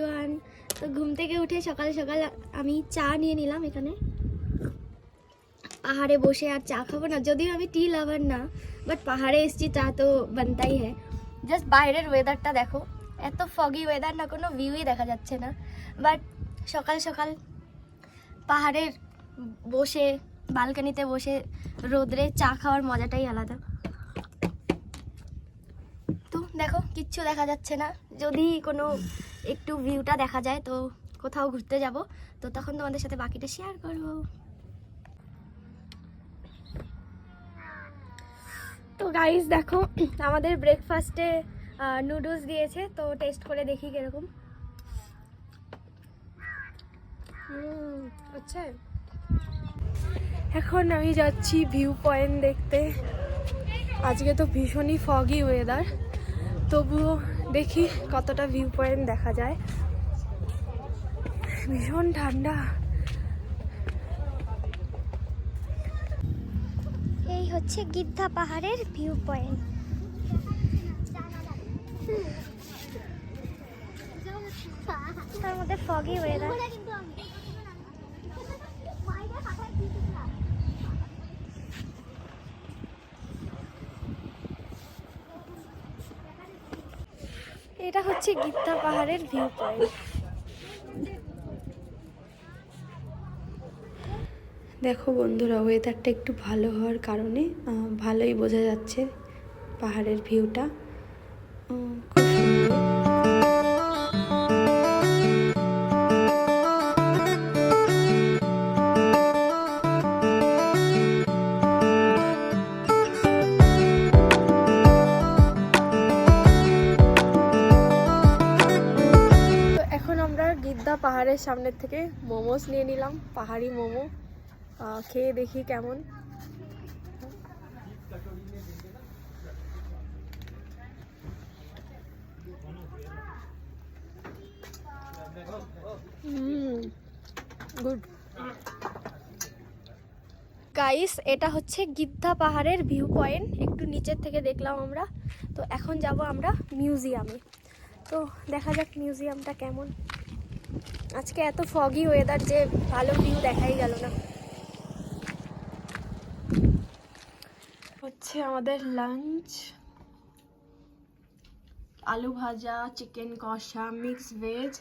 Everyone. তো ঘুম থেকে উঠে সকাল সকাল আমি চা নিয়ে নিলাম এখানে, পাহাড়ে বসে আর চা খাবো না, যদিও আমি টি লাভার না, বাট পাহাড়ে এসেছি চা তো বানতাই হ্যাঁ। জাস্ট বাইরের ওয়েদারটা দেখো, এত ফগি ওয়েদার, না কোনো ভিউই দেখা যাচ্ছে না, বাট সকাল সকাল পাহাড়ের বসে বালকানিতে বসে রোদ্রে চা খাওয়ার মজাটাই আলাদা। তো দেখো কিচ্ছু দেখা যাচ্ছে না, যদি কোনো একটু ভিউটা দেখা যায় তো কোথাও ঘুরতে যাব, তো তখন তোমাদের সাথে বাকিটা শেয়ার করব। তো গাইস দেখো আমাদের ব্রেকফাস্টে নুডলস দিয়েছে, তো টেস্ট করে দেখি কিরকম। আচ্ছা, এখন আমি যাচ্ছি ভিউ পয়েন্ট দেখতে। আজকে তো ভীষণই ফগি ওয়েদার, তবুও দেখি কতটা ভিউ পয়েন্ট দেখা যায়। ভীষণ ঠান্ডা। এই হচ্ছে গিদ্ধা পাহাড়ের ভিউ পয়েন্ট। তার মধ্যে ফগি ওয়েদার। এটা হচ্ছে গিদ্ধা পাহাড়ের ভিউ পয়েন্ট। দেখো বন্ধুরা, ওয়েদারটা একটু ভালো হওয়ার কারণে ভালোই বোঝা যাচ্ছে পাহাড়ের ভিউটা, খুব সুন্দর। এখন আমরা গিদ্ধা পাহাড়ের সামনের থেকে মোমোস নিয়ে নিলাম, পাহাড়ি মোমো। খেয়ে দেখি কেমন। গুড গাইস, এটা হচ্ছে গিদ্ধা পাহাড়ের ভিউ পয়েন্ট, একটু নিচের থেকে দেখলাম আমরা। তো এখন যাব আমরা মিউজিয়ামে, তো দেখা যাক মিউজিয়ামটা কেমন। আজকে এত ফগি ওয়েদার যে ভালো ভিউ দেখাই গেল না। হচ্ছে আমাদের লাঞ্চ, আলু ভাজা, চিকেন কষা, মিক্স ভেজ,